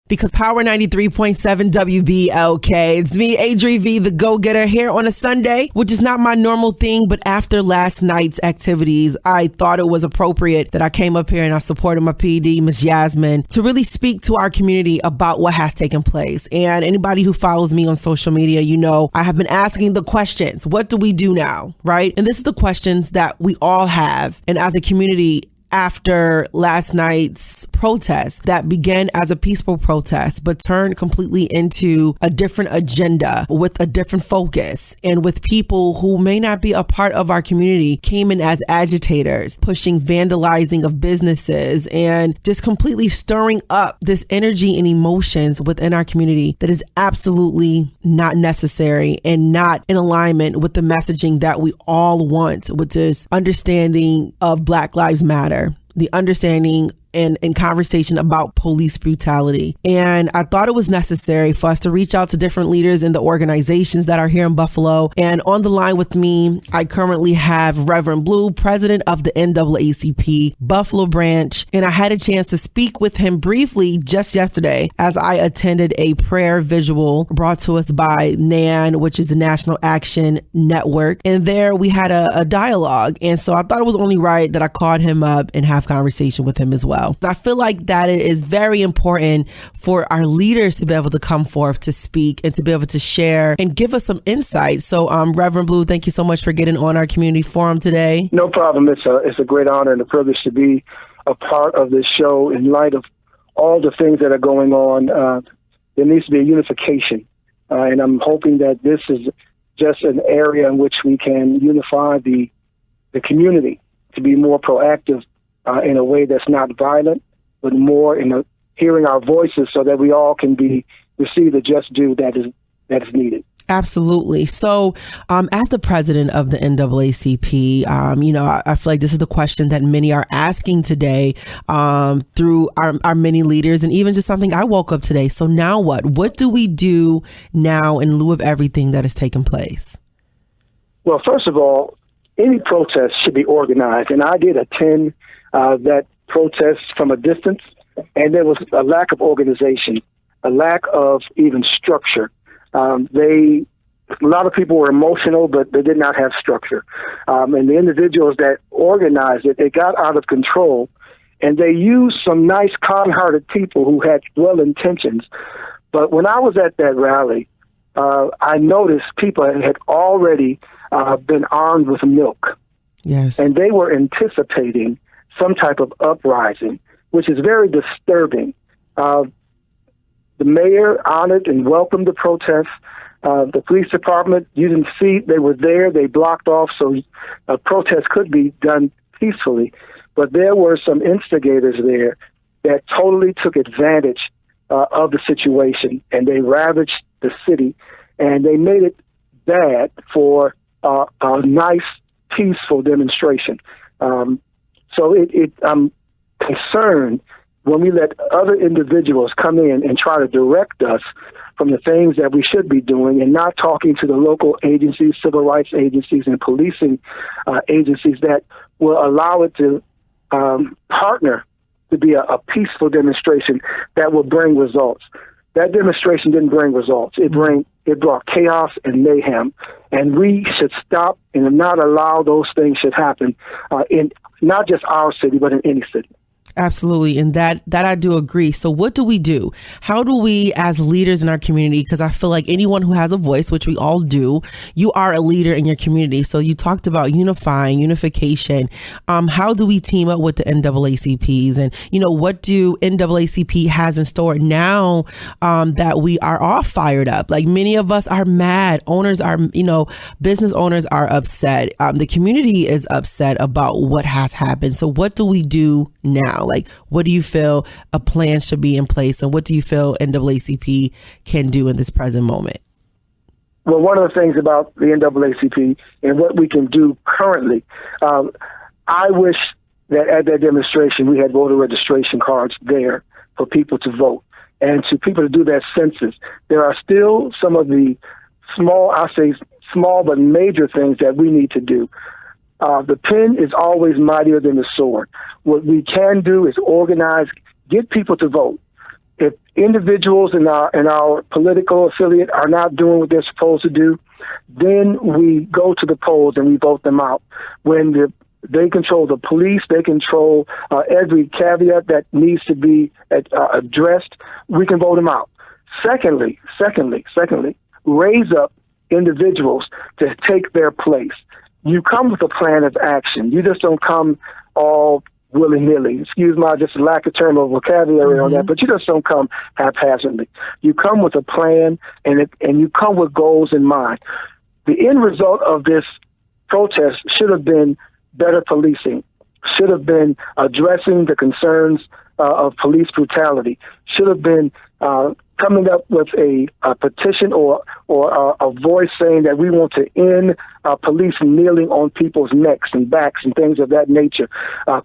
Because Power 93.7 WBLK. It's me, Adri V, the go-getter, here on a Sunday, which is not my normal thing, but after last night's activities, I thought it was appropriate that I came up here and I supported my PD, Miss Yasmin, to really speak to our community about what has taken place. And anybody who follows me on social media, you know, I have been asking the questions. What do we do now, right? And this is the questions that we all have. And as a community, after last night's protest that began as a peaceful protest, but turned completely into a different agenda with a different focus, and with people who may not be a part of our community came in as agitators, pushing vandalizing of businesses and just completely stirring up this energy and emotions within our community that is absolutely not necessary and not in alignment with the messaging that we all want, which is understanding of Black Lives Matter, the understanding and conversation about police brutality. And I thought it was necessary for us to reach out to different leaders in the organizations that are here in Buffalo. And on the line with me, I currently have Reverend Blue, president of the NAACP Buffalo branch. And I had a chance to speak with him briefly just yesterday as I attended a prayer visual brought to us by NAN, which is the National Action Network. And there we had a dialogue. And so I thought it was only right that I called him up and have conversation with him as well. I feel like that it is very important for our leaders to be able to come forth to speak and to be able to share and give us some insight. So, Reverend Blue, thank you so much for getting on our community forum today. No problem. It's a great honor and a privilege to be a part of this show in light of all the things that are going on. There needs to be a unification, and I'm hoping that this is just an area in which we can unify the community to be more proactive in a way that's not violent, but more in hearing our voices so that we all can receive the just due that is needed. Absolutely. So as the president of the NAACP, I feel like this is the question that many are asking today through our many leaders, and even just something I woke up today. So now what? What do we do now in lieu of everything that has taken place? Well, first of all, any protest should be organized. And I did attend that protest from a distance, and there was a lack of organization, a lack of even structure. A lot of people were emotional, but they did not have structure. And the individuals that organized it, they got out of control, and they used some nice, kind-hearted people who had well intentions. But when I was at that rally, I noticed people had already been armed with milk. Yes. And they were anticipating some type of uprising, which is very disturbing. The mayor honored and welcomed the protest. The police department, you didn't see, they were there, they blocked off so a protest could be done peacefully. But there were some instigators there that totally took advantage of the situation, and they ravaged the city, and they made it bad for a nice, peaceful demonstration. So I'm concerned when we let other individuals come in and try to direct us from the things that we should be doing and not talking to the local agencies, civil rights agencies, and policing agencies that will allow it to partner to be a peaceful demonstration that will bring results. That demonstration didn't bring results. It brought chaos and mayhem, and we should stop and not allow those things should happen in not just our city, but in any city. Absolutely. And that I do agree. So what do we do? How do we, as leaders in our community, because I feel like anyone who has a voice, which we all do, you are a leader in your community. So you talked about unification. How do we team up with the NAACPs? And, what do NAACP has in store now that we are all fired up? Like, many of us are mad. Owners are, business owners are upset. The community is upset about what has happened. So what do we do now? Like, what do you feel a plan should be in place, and what do you feel NAACP can do in this present moment? Well, one of the things about the NAACP and what we can do currently, I wish that at that demonstration we had voter registration cards there for people to vote and to people to do that census. There are still some of the small but major things that we need to do. The pen is always mightier than the sword. What we can do is organize, get people to vote. if individuals in our political affiliate are not doing what they're supposed to do, then we go to the polls and we vote them out. When they control the police, they control every caveat that needs to be addressed, we can vote them out. Secondly, raise up individuals to take their place. You come with a plan of action. You just don't come all willy-nilly. Excuse my just lack of term of vocabulary on that, but you just don't come haphazardly. You come with a plan, and you come with goals in mind. The end result of this protest should have been better policing, should have been addressing the concerns of police brutality, should have been coming up with a petition or a voice saying that we want to end police kneeling on people's necks and backs and things of that nature,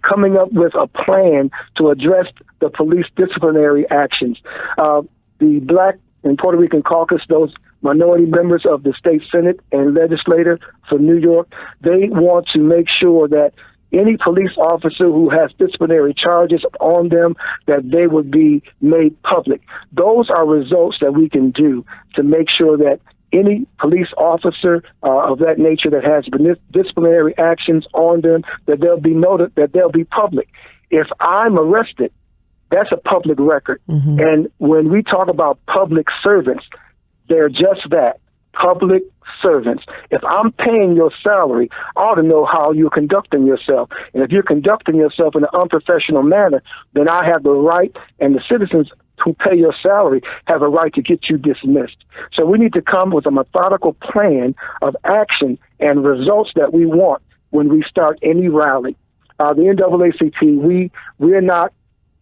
coming up with a plan to address the police disciplinary actions. The Black and Puerto Rican Caucus, those minority members of the state Senate and legislature for New York, they want to make sure that any police officer who has disciplinary charges on them, that they would be made public. Those are results that we can do to make sure that any police officer of that nature that has disciplinary actions on them, that they'll be noted, that they'll be public. If I'm arrested, that's a public record. And when we talk about public servants, they're just that, public servants. If I'm paying your salary, I ought to know how you're conducting yourself. And if you're conducting yourself in an unprofessional manner, then I have the right, and the citizens who pay your salary have a right to get you dismissed. So we need to come with a methodical plan of action and results that we want when we start any rally. The NAACP, we're not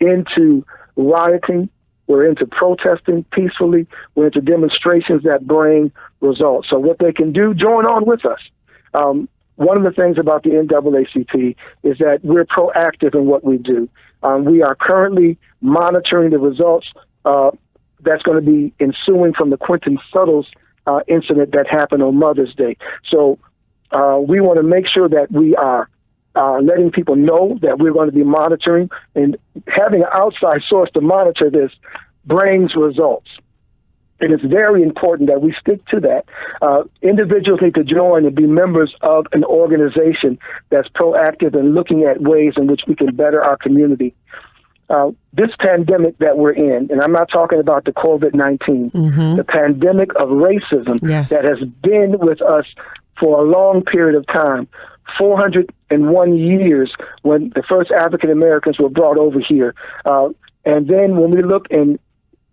into rioting. We're into protesting peacefully. We're into demonstrations that bring results. So what they can do, join on with us. One of the things about the NAACP is that we're proactive in what we do. We are currently monitoring the results that's going to be ensuing from the Quentin Suttles incident that happened on Mother's Day. So we want to make sure that we are letting people know that we're going to be monitoring, and having an outside source to monitor this brings results. And it's very important that we stick to that. Individuals need to join and be members of an organization that's proactive and looking at ways in which we can better our community. This pandemic that we're in, and I'm not talking about the COVID-19, the pandemic of racism that has been with us for a long period of time, 401 years when the first African Americans were brought over here. And then when we look in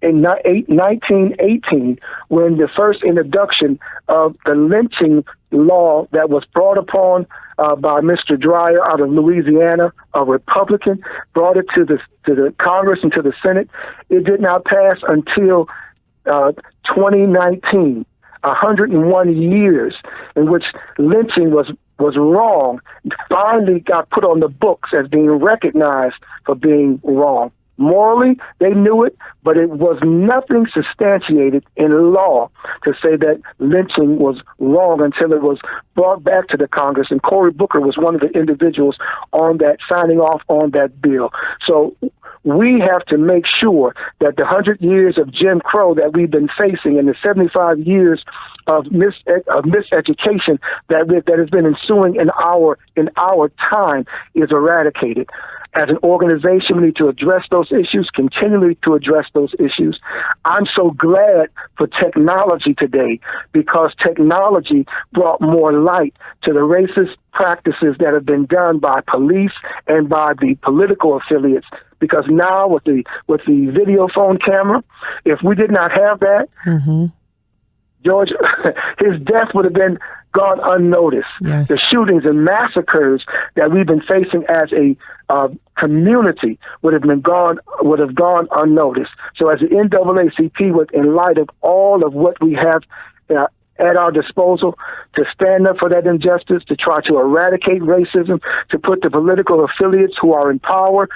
1918, when the first introduction of the lynching law that was brought upon by Mr. Dreyer out of Louisiana, a Republican, brought it to the Congress and to the Senate, it did not pass until 2019. 101 years in which lynching was wrong, finally got put on the books as being recognized for being wrong. Morally, they knew it, but it was nothing substantiated in law to say that lynching was wrong until it was brought back to the Congress. And Cory Booker was one of the individuals on that, signing off on that bill. So we have to make sure that the 100 years of Jim Crow that we've been facing and the 75 years of miseducation that has been ensuing in our time is eradicated. As an organization, we need to address those issues, continually to address those issues. I'm so glad for technology today, because technology brought more light to the racist practices that have been done by police and by the political affiliates. Because now with the video phone camera, if we did not have that, George, his death would have been gone unnoticed. Yes. The shootings and massacres that we've been facing as a community would have gone unnoticed. So as the NAACP, in light of all of what we have at our disposal to stand up for that injustice, to try to eradicate racism, to put the political affiliates who are in power,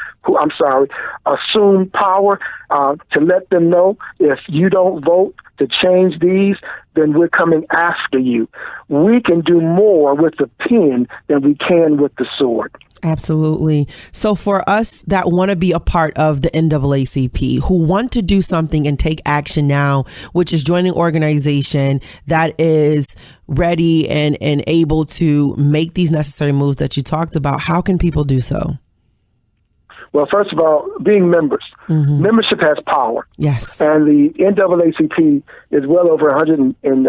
assume power, to let them know if you don't vote to change these, then we're coming after you. We can do more with the pen than we can with the sword. Absolutely. So for us that want to be a part of the NAACP, who want to do something and take action now, which is join an organization that is ready and able to make these necessary moves that you talked about, how can people do so? Well, first of all, being members. Mm-hmm. Membership has power. Yes. And the NAACP is well over 100 and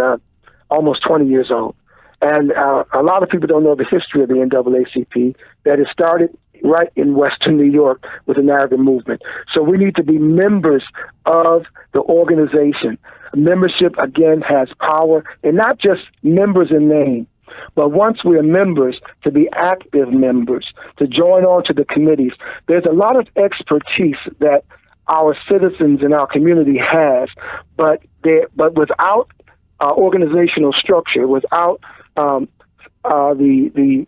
almost 20 years old. And a lot of people don't know the history of the NAACP, that it started right in Western New York with the Narrative Movement. So we need to be members of the organization. Membership, again, has power, and not just members in name, but once we're members, to be active members, to join on to the committees. There's a lot of expertise that our citizens in our community has, but without organizational structure, without the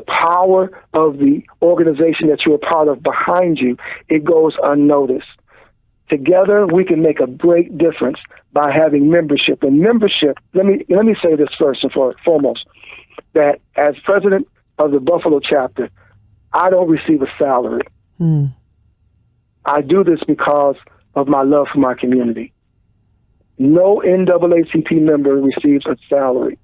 power of the organization that you're a part of behind you, it goes unnoticed. Together, we can make a great difference by having membership. And membership, let me say this first and foremost, that as president of the Buffalo chapter, I don't receive a salary. I do this because of my love for my community. No NAACP member receives a salary.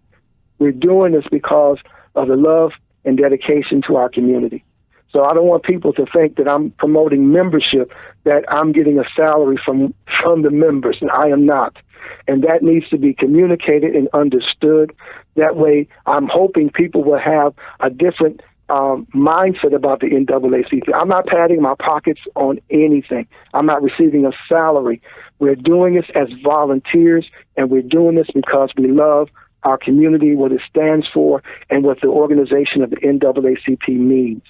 We're doing this because of the love and dedication to our community. So I don't want people to think that I'm promoting membership, that I'm getting a salary from the members, and I am not. And that needs to be communicated and understood. That way, I'm hoping people will have a different mindset about the NAACP. I'm not patting my pockets on anything. I'm not receiving a salary. We're doing this as volunteers, and we're doing this because we love our community, what it stands for, and what the organization of the NAACP means.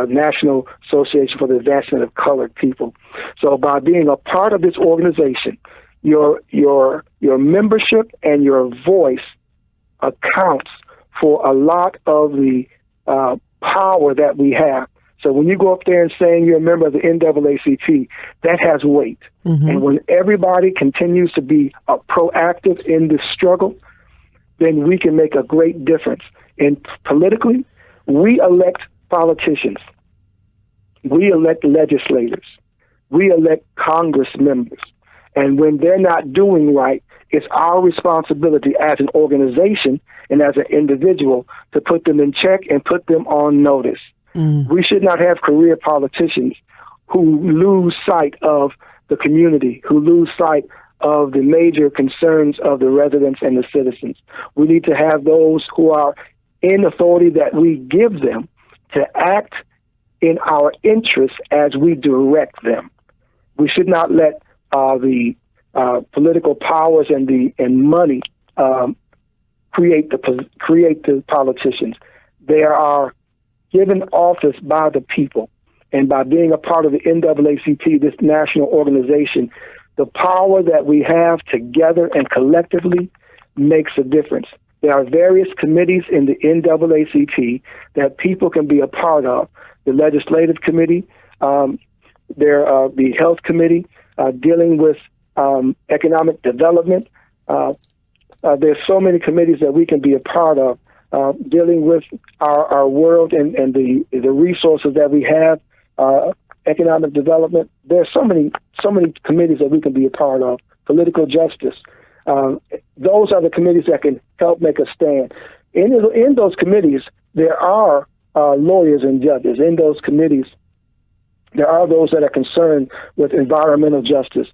National Association for the Advancement of Colored People. So by being a part of this organization, your membership and your voice accounts for a lot of the power that we have. So when you go up there and saying you're a member of the NAACP, that has weight. Mm-hmm. And when everybody continues to be proactive in this struggle, then we can make a great difference. And politically, we elect politicians. We elect legislators. We elect Congress members. And when they're not doing right, it's our responsibility as an organization and as an individual to put them in check and put them on notice. We should not have career politicians who lose sight of the community, who lose sight of the major concerns of the residents and the citizens. We need to have those who are in authority that we give them to act in our interests as we direct them. We should not let the political powers and money create the politicians. They are given office by the people, and by being a part of the NAACP, this national organization, the power that we have together and collectively makes a difference. There are various committees in the NAACP that people can be a part of. The legislative committee, the health committee, dealing with economic development. There's so many committees that we can be a part of, dealing with our world and the resources that we have, economic development. There's so many committees that we can be a part of. Political justice. Those are the committees that can help make a stand. In those committees, there are lawyers and judges. In those committees, there are those that are concerned with environmental justice.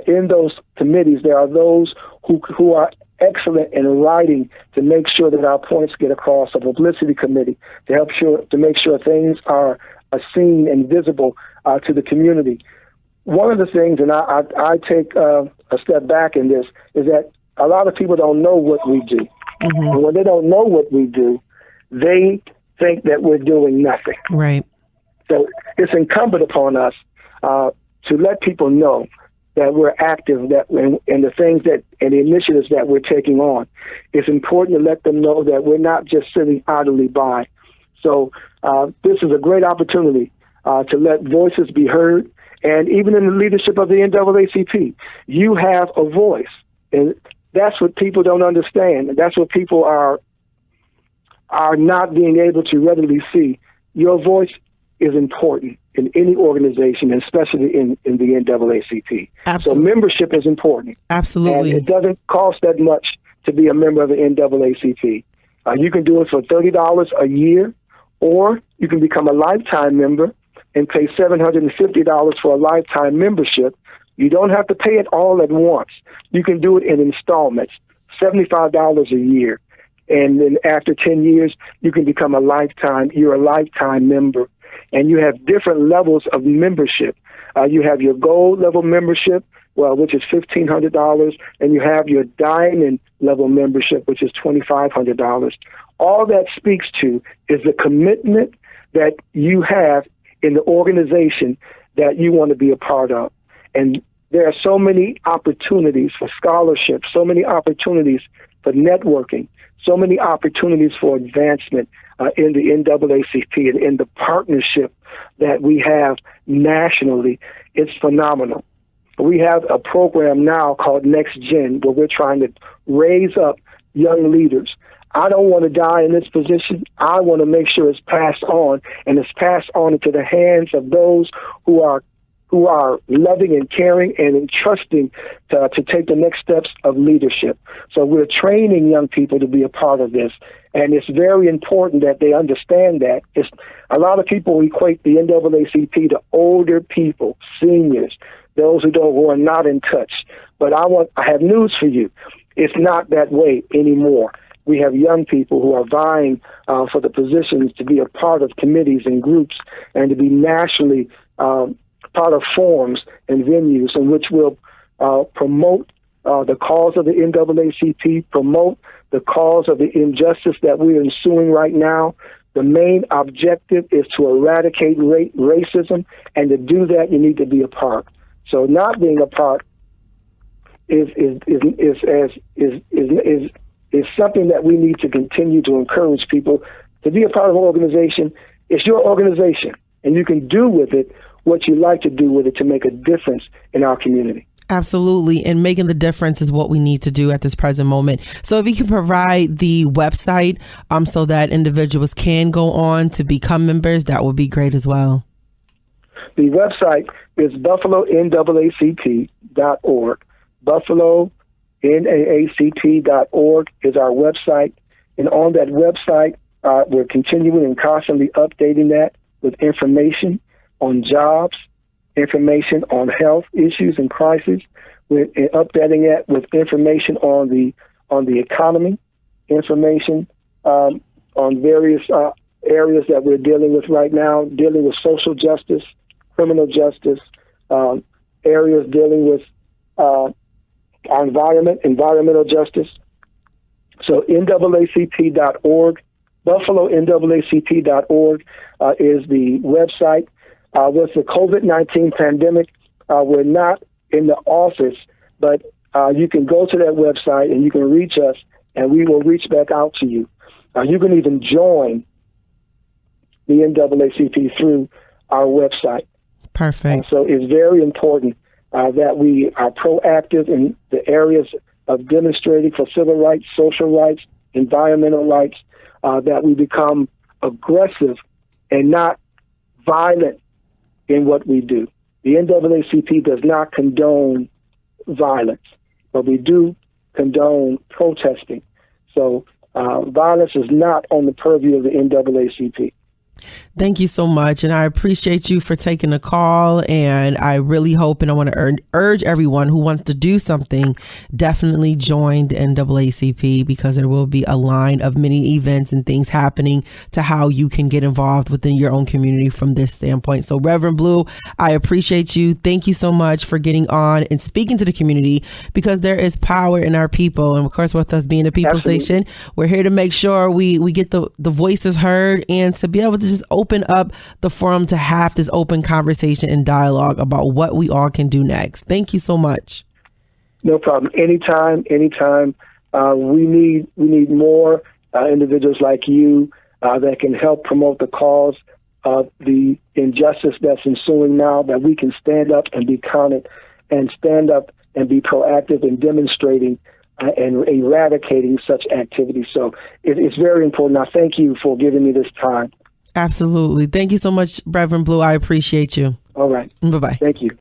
In those committees, there are those who are excellent in writing to make sure that our points get across. A publicity committee to make sure things are seen and visible to the community. One of the things, and I take a step back in this, is that a lot of people don't know what we do. Mm-hmm. And when they don't know what we do, they think that we're doing nothing. Right. So it's incumbent upon us to let people know that we're active, that and the things that and the initiatives that we're taking on. It's important to let them know that we're not just sitting idly by. So this is a great opportunity to let voices be heard. And even in the leadership of the NAACP, you have a voice. And that's what people don't understand. And that's what people are not being able to readily see. your voice is important in any organization, especially in the NAACP. Absolutely. So membership is important. Absolutely. And it doesn't cost that much to be a member of the NAACP. You can do it for $30 a year, or you can become a lifetime member and pay $750 for a lifetime membership. You don't have to pay it all at once. You can do it in installments, $75 a year. And then after 10 years, you can become a lifetime member. And you have different levels of membership. You have your gold level membership, which is $1,500, and you have your diamond level membership, which is $2,500. All that speaks to is the commitment that you have in the organization that you want to be a part of. And there are so many opportunities for scholarships, so many opportunities for networking, so many opportunities for advancement in the NAACP and in the partnership that we have nationally. It's phenomenal. We have a program now called Next Gen, where we're trying to raise up young leaders. I don't want to die in this position. I want to make sure it's passed on, and it's passed on into the hands of those who are loving and caring and entrusting to take the next steps of leadership. So we're training young people to be a part of this, and it's very important that they understand that. A lot of people equate the NAACP to older people, seniors, those who are not in touch. But I have news for you. It's not that way anymore. We have young people who are vying for the positions to be a part of committees and groups and to be nationally part of forums and venues in which will promote the cause of the NAACP, promote the cause of the injustice that we are ensuing right now. The main objective is to eradicate racism, and to do that, you need to be a part. So not being a part is something that we need to continue to encourage people to be a part of an organization. It's your organization, and you can do with it what you like to do with it to make a difference in our community. Absolutely. And making the difference is what we need to do at this present moment. So if you can provide the website so that individuals can go on to become members, that would be great as well. The website is buffalo.naacp.org. buffalo.naacp.org is our website. And on that website, we're continuing and constantly updating that with information on jobs, information on health issues and crises. We're updating it with information on the economy, information on various areas that we're dealing with right now, dealing with social justice, criminal justice, areas dealing with our environmental justice. So NAACP.org, buffalo.naacp.org is the website. With the COVID-19 pandemic, we're not in the office, but you can go to that website and you can reach us, and we will reach back out to you. You can even join the NAACP through our website. Perfect. So it's very important that we are proactive in the areas of demonstrating for civil rights, social rights, environmental rights, that we become aggressive and not violent in what we do. The NAACP does not condone violence, but we do condone protesting. So violence is not on the purview of the NAACP. Thank you so much. And I appreciate you for taking the call. And I really hope, and I want to urge everyone who wants to do something, definitely join the NAACP, because there will be a line of many events and things happening to how you can get involved within your own community from this standpoint. So Reverend Blue, I appreciate you. Thank you so much for getting on and speaking to the community, because there is power in our people. And of course, with us being a people station, we're here to make sure we get the voices heard, and to be able to just open up the forum to have this open conversation and dialogue about what we all can do next. Thank you so much. No problem. Anytime. We need more individuals like you that can help promote the cause of the injustice that's ensuing now, that we can stand up and be counted, and stand up and be proactive in demonstrating and eradicating such activities. So it's very important. I thank you for giving me this time. Absolutely. Thank you so much, Reverend Blue. I appreciate you. All right. Bye-bye. Thank you.